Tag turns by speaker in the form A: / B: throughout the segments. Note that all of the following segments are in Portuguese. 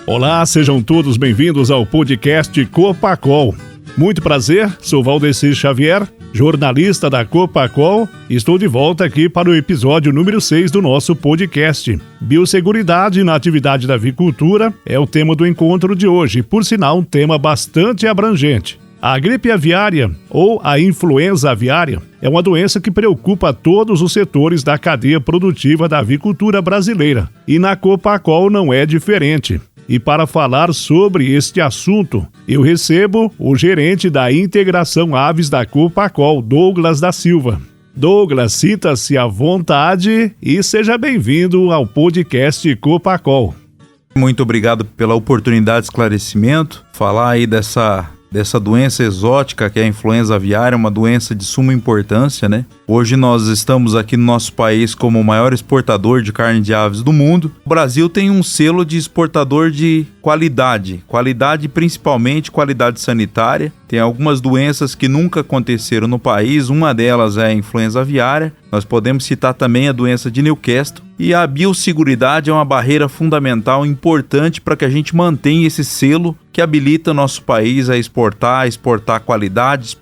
A: Olá, sejam todos bem-vindos ao podcast Copacol. Muito prazer, sou Valdecir Xavier, jornalista da Copacol, e estou de volta aqui para o episódio número 6 do nosso podcast. Biosseguridade na atividade da avicultura é o tema do encontro de hoje, por sinal um tema bastante abrangente. A gripe aviária, ou a influenza aviária, é uma doença que preocupa todos os setores da cadeia produtiva da avicultura brasileira, e na Copacol não é diferente. E para falar sobre este assunto, eu recebo o gerente da Integração Aves da Copacol, Douglas da Silva. Douglas, sinta-se à vontade e seja bem-vindo ao podcast Copacol.
B: Muito obrigado pela oportunidade de esclarecimento. Falar aí dessa doença exótica que é a influenza aviária, uma doença de suma importância, né? Hoje nós estamos aqui no nosso país como o maior exportador de carne de aves do mundo. O Brasil tem um selo de exportador de qualidade principalmente qualidade sanitária. Tem algumas doenças que nunca aconteceram no país, uma delas é a influenza aviária. Nós podemos citar também a doença de Newcastle. E a biosseguridade é uma barreira fundamental, importante para que a gente mantenha esse selo que habilita o nosso país a exportar qualidade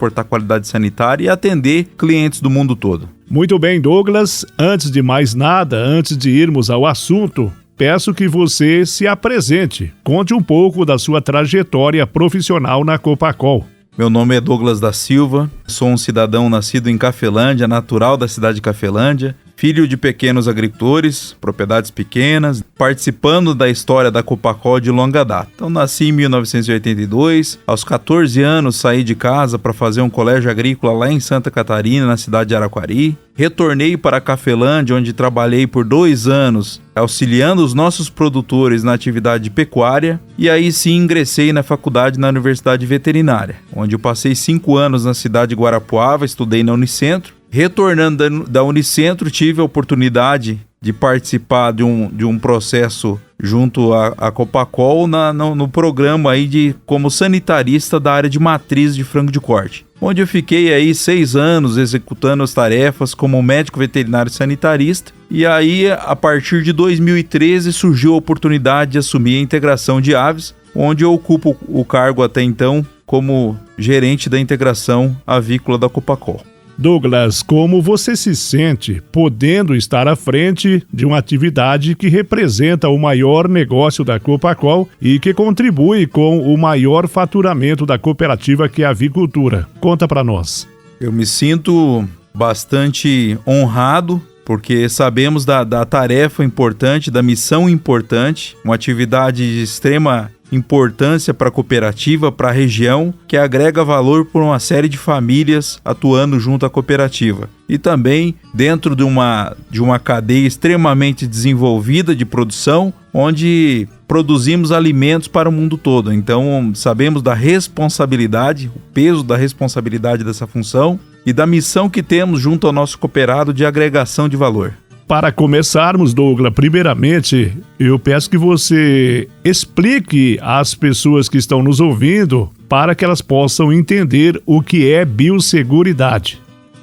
B: sanitária e atender clientes do mundo todo.
A: Muito bem, Douglas. Antes de mais nada, antes de irmos ao assunto, peço que você se apresente. Conte um pouco da sua trajetória profissional na Copacol.
B: Meu nome é Douglas da Silva, sou um cidadão nascido em Cafelândia, natural da cidade de Cafelândia, filho de pequenos agricultores, propriedades pequenas, participando da história da Copacol de longa data. Então nasci em 1982, aos 14 anos saí de casa para fazer um colégio agrícola lá em Santa Catarina, na cidade de Araquari. Retornei para Cafelândia, onde trabalhei por 2 anos, auxiliando os nossos produtores na atividade pecuária, e aí sim ingressei na faculdade na Universidade Veterinária, onde eu passei 5 anos na cidade de Guarapuava, estudei na Unicentro. Retornando da Unicentro, tive a oportunidade de participar de um processo junto à Copacol no programa aí como sanitarista da área de matriz de frango de corte, onde eu fiquei aí 6 anos executando as tarefas como médico veterinário sanitarista. E aí, a partir de 2013, surgiu a oportunidade de assumir a integração de aves, onde eu ocupo o cargo até então como gerente da integração avícola da Copacol.
A: Douglas, como você se sente podendo estar à frente de uma atividade que representa o maior negócio da Copacol e que contribui com o maior faturamento da cooperativa, que é a avicultura? Conta para nós.
B: Eu me sinto bastante honrado, porque sabemos da tarefa importante, da missão importante, uma atividade de extrema importância para a cooperativa, para a região, que agrega valor por uma série de famílias atuando junto à cooperativa. E também dentro de uma cadeia extremamente desenvolvida de produção, onde produzimos alimentos para o mundo todo. Então sabemos da responsabilidade, o peso da responsabilidade dessa função e da missão que temos junto ao nosso cooperado de agregação de valor.
A: Para começarmos, Douglas, primeiramente, eu peço que você explique às pessoas que estão nos ouvindo para que elas possam entender o que é biosseguridade.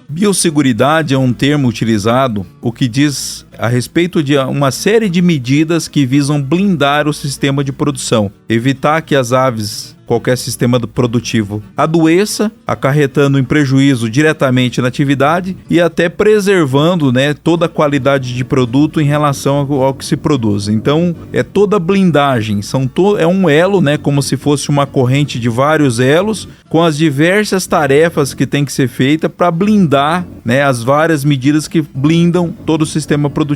B: Biosseguridade é um termo utilizado, o que diz a respeito de uma série de medidas que visam blindar o sistema de produção, evitar que as aves, qualquer sistema produtivo, adoeça, acarretando em prejuízo diretamente na atividade e até preservando, toda a qualidade de produto em relação ao que se produz. Então, é toda a blindagem, é um elo, como se fosse uma corrente de vários elos, com as diversas tarefas que tem que ser feita para blindar, as várias medidas que blindam todo o sistema produtivo.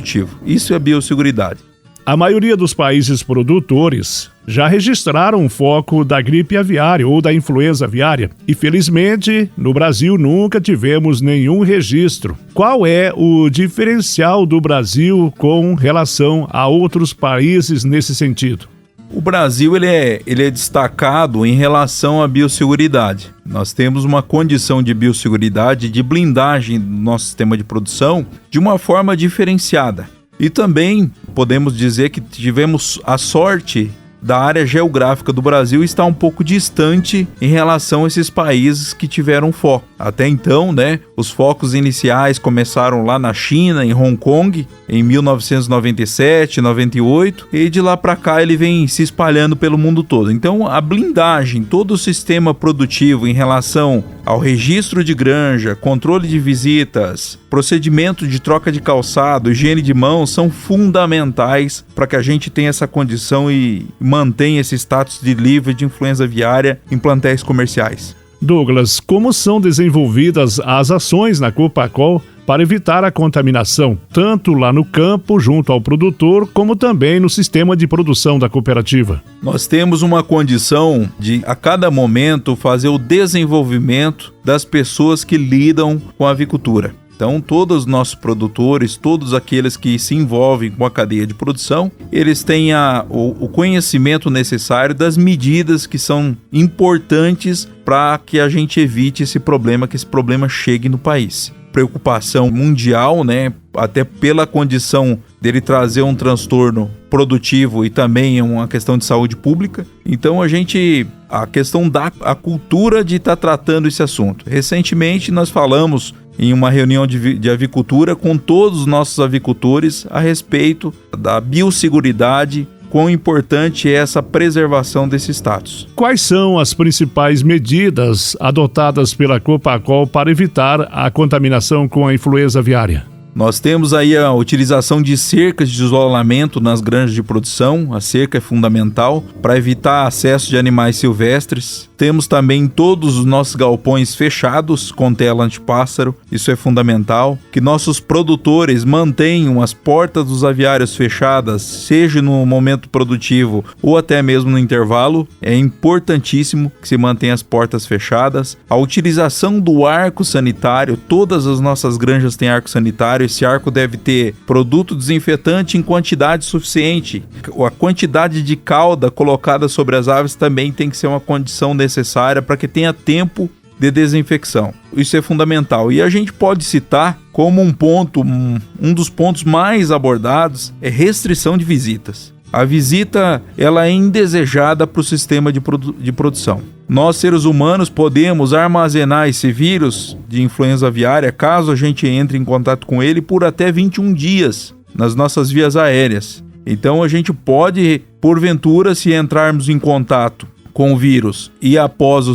B: Isso é biosseguridade.
A: A maioria dos países produtores já registraram o foco da gripe aviária ou da influenza aviária e, felizmente, no Brasil nunca tivemos nenhum registro. Qual é o diferencial do Brasil com relação a outros países nesse sentido?
B: O Brasil ele é destacado em relação à biosseguridade. Nós temos uma condição de biosseguridade, de blindagem do nosso sistema de produção de uma forma diferenciada. E também podemos dizer que tivemos a sorte da área geográfica do Brasil está um pouco distante em relação a esses países que tiveram foco. Até então, né, os focos iniciais começaram lá na China, em Hong Kong, em 1997, 98, e de lá para cá ele vem se espalhando pelo mundo todo. Então, a blindagem, todo o sistema produtivo em relação ao registro de granja, controle de visitas, procedimento de troca de calçado, higiene de mãos são fundamentais para que a gente tenha essa condição e mantenha esse status de livre de influenza aviária em plantéis comerciais.
A: Douglas, como são desenvolvidas as ações na Copacol para evitar a contaminação, tanto lá no campo, junto ao produtor, como também no sistema de produção da cooperativa?
B: Nós temos uma condição de, a cada momento, fazer o desenvolvimento das pessoas que lidam com a avicultura. Então, todos os nossos produtores, todos aqueles que se envolvem com a cadeia de produção, eles têm o conhecimento necessário das medidas que são importantes para que a gente evite esse problema, que esse problema chegue no país. Preocupação mundial, né? Até pela condição dele trazer um transtorno produtivo e também uma questão de saúde pública. Então a questão a cultura de estar tratando esse assunto. Recentemente nós falamos em uma reunião de avicultura com todos os nossos avicultores a respeito da biosseguridade, quão importante é essa preservação desse status.
A: Quais são as principais medidas adotadas pela Copacol para evitar a contaminação com a influenza aviária?
B: Nós temos aí a utilização de cercas de isolamento nas granjas de produção. A cerca é fundamental para evitar acesso de animais silvestres. Temos também todos os nossos galpões fechados com tela antipássaro. Isso é fundamental. Que nossos produtores mantenham as portas dos aviários fechadas, seja no momento produtivo ou até mesmo no intervalo. É importantíssimo que se mantenha as portas fechadas. A utilização do arco sanitário. Todas as nossas granjas têm arco sanitário. Esse arco deve ter produto desinfetante em quantidade suficiente. A quantidade de cauda colocada sobre as aves também tem que ser uma condição necessária para que tenha tempo de desinfecção. Isso é fundamental. E a gente pode citar como um dos pontos mais abordados é restrição de visitas. A visita ela é indesejada para o sistema de produção. Nós, seres humanos, podemos armazenar esse vírus de influenza aviária, caso a gente entre em contato com ele, por até 21 dias nas nossas vias aéreas. Então a gente pode, porventura, se entrarmos em contato com o vírus e após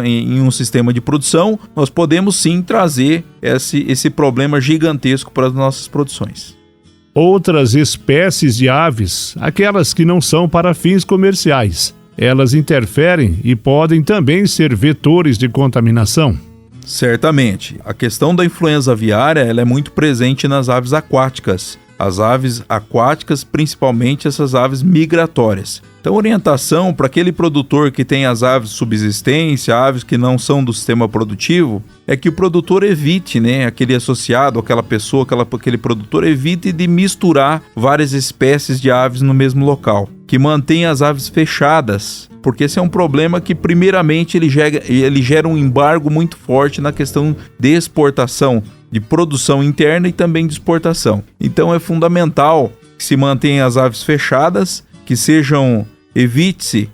B: em um sistema de produção, nós podemos sim trazer esse problema gigantesco para as nossas produções.
A: Outras espécies de aves, aquelas que não são para fins comerciais, elas interferem e podem também ser vetores de contaminação?
B: Certamente. A questão da influenza aviária ela é muito presente nas aves aquáticas. As aves aquáticas, principalmente essas aves migratórias. Então, orientação para aquele produtor que tem as aves de subsistência, aves que não são do sistema produtivo, é que o produtor evite, aquele associado, aquela pessoa, aquele produtor evite de misturar várias espécies de aves no mesmo local. Que mantenha as aves fechadas, porque esse é um problema que primeiramente ele gera um embargo muito forte na questão de exportação, de produção interna e também de exportação. Então é fundamental que se mantenha as aves fechadas, que evite-se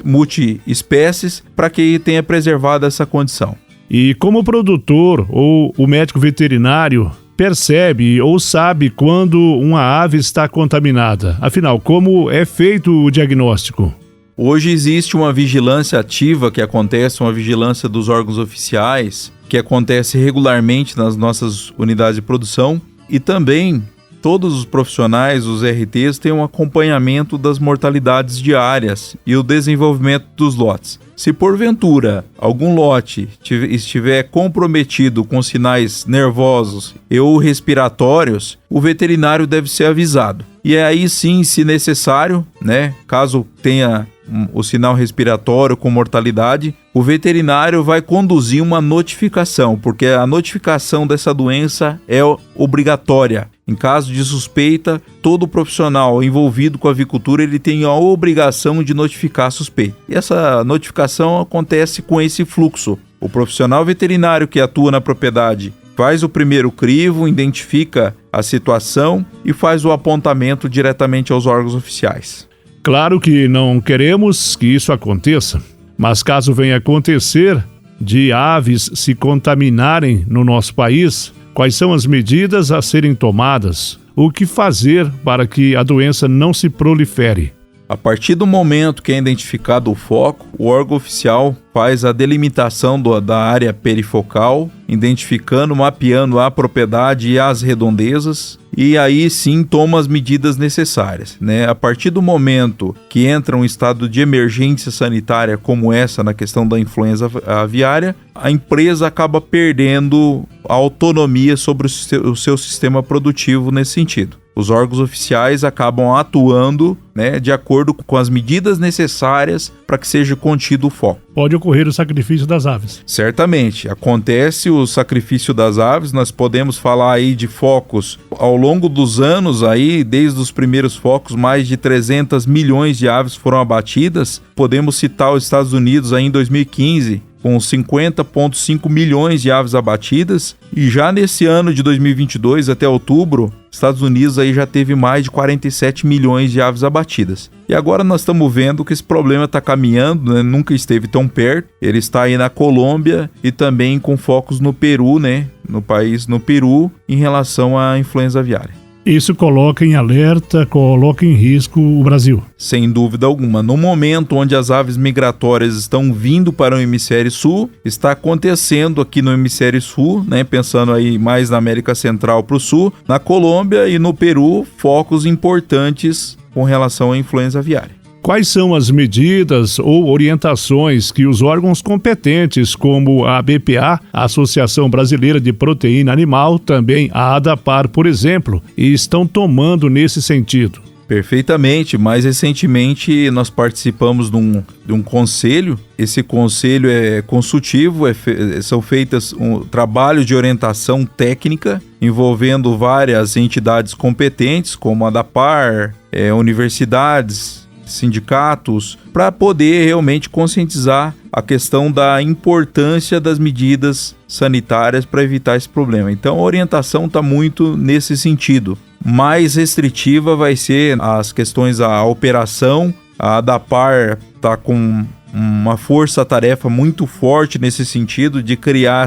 B: multi-espécies para que tenha preservado essa condição.
A: E como o produtor ou o médico veterinário percebe ou sabe quando uma ave está contaminada? Afinal, como é feito o diagnóstico?
B: Hoje existe uma vigilância ativa que acontece, uma vigilância dos órgãos oficiais, que acontece regularmente nas nossas unidades de produção, e também todos os profissionais, os RTs, têm um acompanhamento das mortalidades diárias e o desenvolvimento dos lotes. Se porventura algum lote estiver comprometido com sinais nervosos ou respiratórios, o veterinário deve ser avisado. E aí sim, se necessário, caso tenha o sinal respiratório com mortalidade, o veterinário vai conduzir uma notificação, porque a notificação dessa doença é obrigatória. Em caso de suspeita, todo profissional envolvido com a avicultura ele tem a obrigação de notificar a suspeita. E essa notificação acontece com esse fluxo. O profissional veterinário que atua na propriedade faz o primeiro crivo, identifica a situação e faz o apontamento diretamente aos órgãos oficiais.
A: Claro que não queremos que isso aconteça, mas caso venha acontecer de aves se contaminarem no nosso país, quais são as medidas a serem tomadas? O que fazer para que a doença não se prolifere?
B: A partir do momento que é identificado o foco, o órgão oficial faz a delimitação da área perifocal, identificando, mapeando a propriedade e as redondezas, e aí sim toma as medidas necessárias, né? A partir do momento que entra um estado de emergência sanitária como essa na questão da influenza aviária, a empresa acaba perdendo a autonomia sobre o seu sistema produtivo nesse sentido. Os órgãos oficiais acabam atuando, né, de acordo com as medidas necessárias para que seja contido o foco.
A: Pode ocorrer o sacrifício das aves.
B: Certamente, acontece o sacrifício das aves, nós podemos falar aí de focos ao longo dos anos aí, desde os primeiros focos, mais de 300 milhões de aves foram abatidas. Podemos citar os Estados Unidos aí em 2015, com 50,5 milhões de aves abatidas, e já nesse ano de 2022, até outubro, Estados Unidos aí já teve mais de 47 milhões de aves abatidas. E agora nós estamos vendo que esse problema está caminhando, né? Nunca esteve tão perto. Ele está aí na Colômbia e também com focos no Peru, né? No Peru, em relação à influenza aviária.
A: Isso coloca em alerta, coloca em risco o Brasil.
B: Sem dúvida alguma. No momento onde as aves migratórias estão vindo para o hemisfério sul, está acontecendo aqui no hemisfério sul, né, pensando aí mais na América Central para o sul, na Colômbia e no Peru, focos importantes com relação à influenza aviária.
A: Quais são as medidas ou orientações que os órgãos competentes, como a BPA, a Associação Brasileira de Proteína Animal, também a ADAPAR, por exemplo, estão tomando nesse sentido?
B: Perfeitamente. Mais recentemente nós participamos de um conselho. Esse conselho é consultivo, são feitas trabalhos de orientação técnica envolvendo várias entidades competentes, como a ADAPAR, universidades, sindicatos, para poder realmente conscientizar a questão da importância das medidas sanitárias para evitar esse problema. Então a orientação está muito nesse sentido. Mais restritiva vai ser as questões da operação. A ADAPAR está com uma força-tarefa muito forte nesse sentido de criar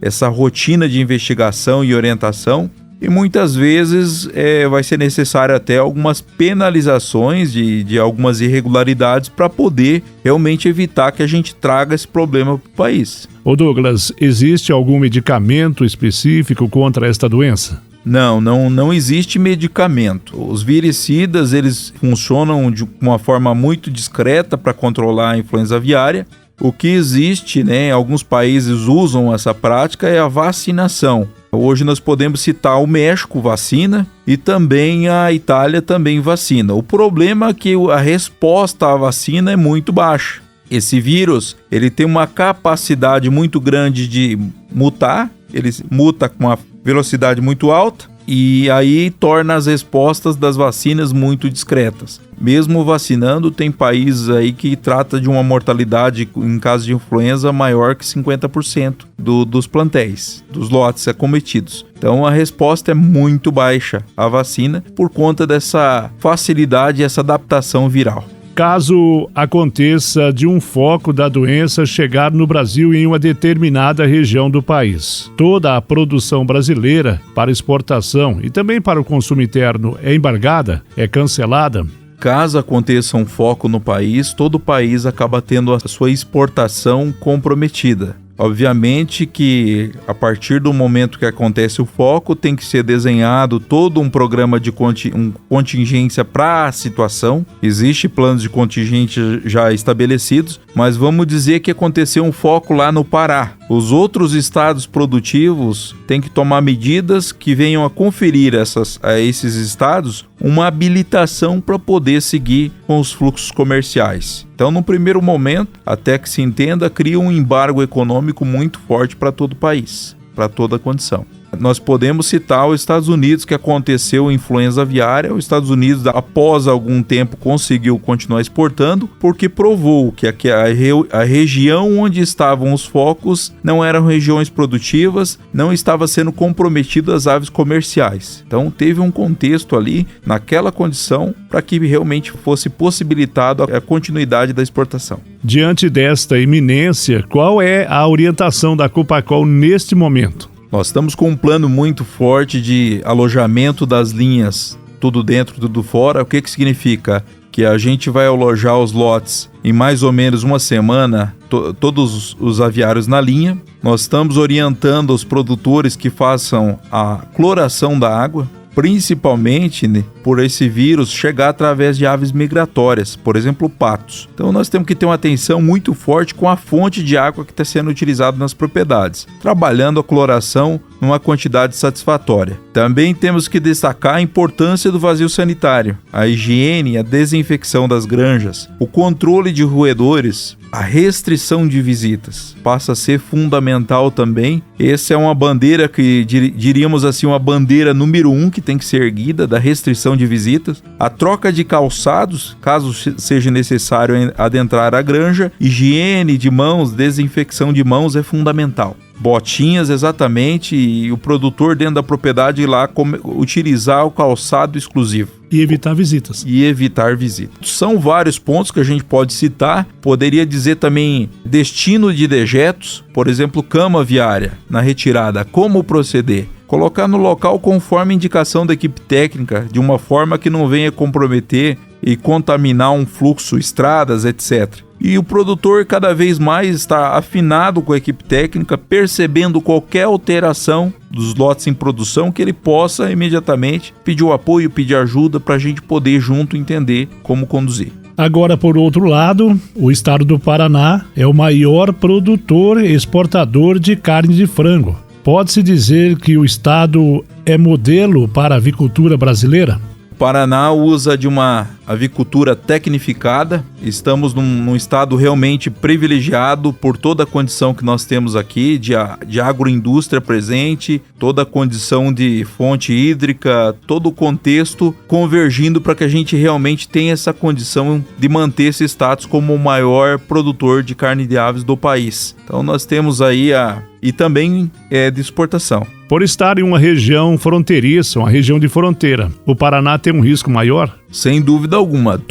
B: essa rotina de investigação e orientação. E muitas vezes vai ser necessário até algumas penalizações de algumas irregularidades para poder realmente evitar que a gente traga esse problema para o país.
A: Ô Douglas, existe algum medicamento específico contra esta doença?
B: Não existe medicamento. Os viricidas, eles funcionam de uma forma muito discreta para controlar a influenza aviária. O que existe, né, alguns países usam essa prática, é a vacinação. Hoje nós podemos citar o México vacina e também a Itália também vacina. O problema é que a resposta à vacina é muito baixa. Esse vírus, ele tem uma capacidade muito grande de mutar, ele muta com uma velocidade muito alta e aí torna as respostas das vacinas muito discretas. Mesmo vacinando, tem países aí que trata de uma mortalidade em caso de influenza maior que 50% dos plantéis, dos lotes acometidos. Então a resposta é muito baixa à vacina por conta dessa facilidade e essa adaptação viral.
A: Caso aconteça de um foco da doença chegar no Brasil em uma determinada região do país, toda a produção brasileira para exportação e também para o consumo interno é embargada, é cancelada?
B: Caso aconteça um foco no país, todo o país acaba tendo a sua exportação comprometida. Obviamente que a partir do momento que acontece o foco, tem que ser desenhado todo um programa de contingência para a situação. Existe planos de contingência já estabelecidos, mas vamos dizer que aconteceu um foco lá no Pará. Os outros estados produtivos têm que tomar medidas que venham a conferir a esses estados uma habilitação para poder seguir com os fluxos comerciais. Então, no primeiro momento, até que se entenda, cria um embargo econômico muito forte para todo o país, para toda a condição. nós podemos citar os Estados Unidos, que aconteceu influenza aviária. Os Estados Unidos, após algum tempo, conseguiu continuar exportando, porque provou que a região onde estavam os focos não eram regiões produtivas, não estava sendo comprometido as aves comerciais. Então teve um contexto ali, naquela condição, para que realmente fosse possibilitado a continuidade da exportação.
A: Diante desta iminência, qual é a orientação da Copacol neste momento?
B: Nós estamos com um plano muito forte de alojamento das linhas, tudo dentro, tudo fora. O que significa? Que a gente vai alojar os lotes em mais ou menos uma semana, todos os aviários na linha. Nós estamos orientando os produtores que façam a cloração da água, principalmente, né, por esse vírus chegar através de aves migratórias, por exemplo, patos. Então nós temos que ter uma atenção muito forte com a fonte de água que está sendo utilizada nas propriedades, trabalhando a cloração numa quantidade satisfatória. Também temos que destacar a importância do vazio sanitário, a higiene, a desinfecção das granjas, o controle de roedores, a restrição de visitas passa a ser fundamental também. Essa é uma bandeira que diríamos assim, uma bandeira número 1 que tem que ser erguida, da restrição de visitas. A troca de calçados, caso seja necessário adentrar a granja. Higiene de mãos, desinfecção de mãos é fundamental. Botinhas, exatamente, e o produtor dentro da propriedade ir lá utilizar o calçado exclusivo.
A: E evitar visitas.
B: São vários pontos que a gente pode citar. Poderia dizer também destino de dejetos, por exemplo, cama aviária na retirada, como proceder. Colocar no local conforme indicação da equipe técnica, de uma forma que não venha comprometer e contaminar um fluxo, estradas, etc. E o produtor cada vez mais está afinado com a equipe técnica, percebendo qualquer alteração dos lotes em produção, que ele possa imediatamente pedir o apoio, pedir ajuda para a gente poder junto entender como conduzir.
A: Agora, por outro lado, o estado do Paraná é o maior produtor e exportador de carne de frango. Pode-se dizer que o estado é modelo para a avicultura brasileira?
B: O Paraná usa de uma avicultura tecnificada. Estamos num estado realmente privilegiado por toda a condição que nós temos aqui de agroindústria presente, toda a condição de fonte hídrica, todo o contexto convergindo para que a gente realmente tenha essa condição de manter esse status como o maior produtor de carne de aves do país. Então nós temos aí e também de exportação.
A: Por estar em uma região fronteiriça, uma região de fronteira, o Paraná tem um risco maior?
B: Sem dúvida alguma.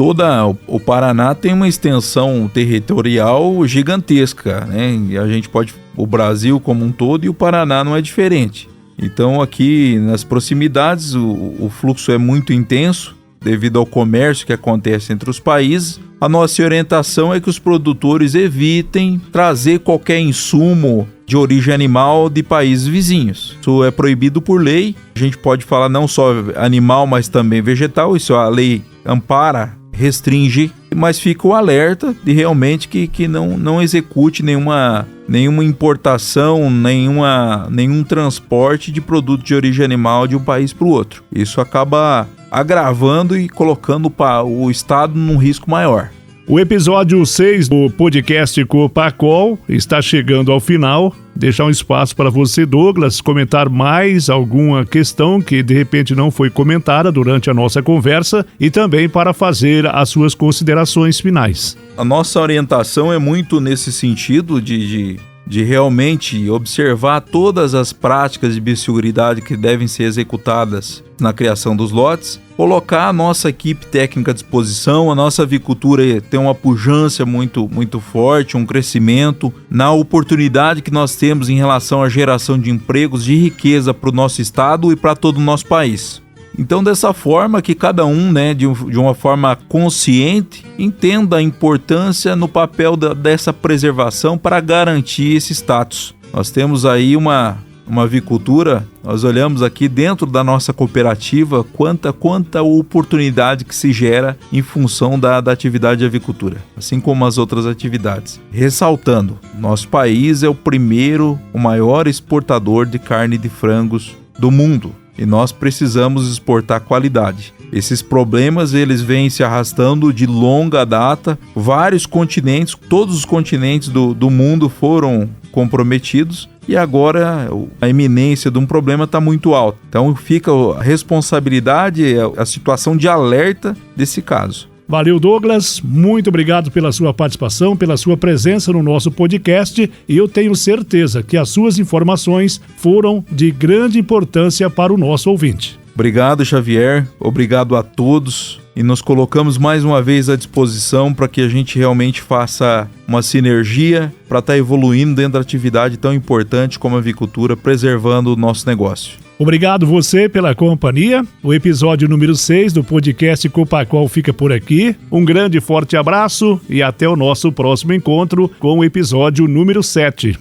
B: O Paraná tem uma extensão territorial gigantesca, né? E a gente o Brasil como um todo, e o Paraná não é diferente. Então aqui nas proximidades o fluxo é muito intenso devido ao comércio que acontece entre os países. A nossa orientação é que os produtores evitem trazer qualquer insumo de origem animal de países vizinhos. Isso é proibido por lei. A gente pode falar não só animal, mas também vegetal. Isso a lei ampara, restringe, mas fica o alerta de realmente que não execute nenhuma importação, nenhum transporte de produto de origem animal de um país para o outro. Isso acaba agravando e colocando o Estado num risco maior.
A: O episódio 6 do podcast Copacol está chegando ao final. Deixar um espaço para você, Douglas, comentar mais alguma questão que de repente não foi comentada durante a nossa conversa e também para fazer as suas considerações finais.
B: A nossa orientação é muito nesse sentido de realmente observar todas as práticas de biosseguridade que devem ser executadas na criação dos lotes, colocar a nossa equipe técnica à disposição. A nossa avicultura tem uma pujança muito, muito forte, um crescimento, na oportunidade que nós temos em relação à geração de empregos, de riqueza para o nosso estado e para todo o nosso país. Então, dessa forma que cada um, de uma forma consciente, entenda a importância no papel dessa preservação para garantir esse status. Nós temos aí uma avicultura, nós olhamos aqui dentro da nossa cooperativa quanta oportunidade que se gera em função da atividade de avicultura, assim como as outras atividades. Ressaltando, nosso país é o maior exportador de carne de frangos do mundo. E nós precisamos exportar qualidade. Esses problemas eles vêm se arrastando de longa data. Vários continentes, todos os continentes do mundo foram comprometidos e agora a iminência de um problema está muito alta. Então fica a responsabilidade, a situação de alerta desse caso.
A: Valeu, Douglas. Muito obrigado pela sua participação, pela sua presença no nosso podcast, e eu tenho certeza que as suas informações foram de grande importância para o nosso ouvinte.
B: Obrigado, Xavier. Obrigado a todos. E nos colocamos mais uma vez à disposição para que a gente realmente faça uma sinergia para estar evoluindo dentro da atividade tão importante como a avicultura, preservando o nosso negócio.
A: Obrigado você pela companhia. O episódio número 6 do podcast Copacol fica por aqui. Um grande e forte abraço e até o nosso próximo encontro com o episódio número 7.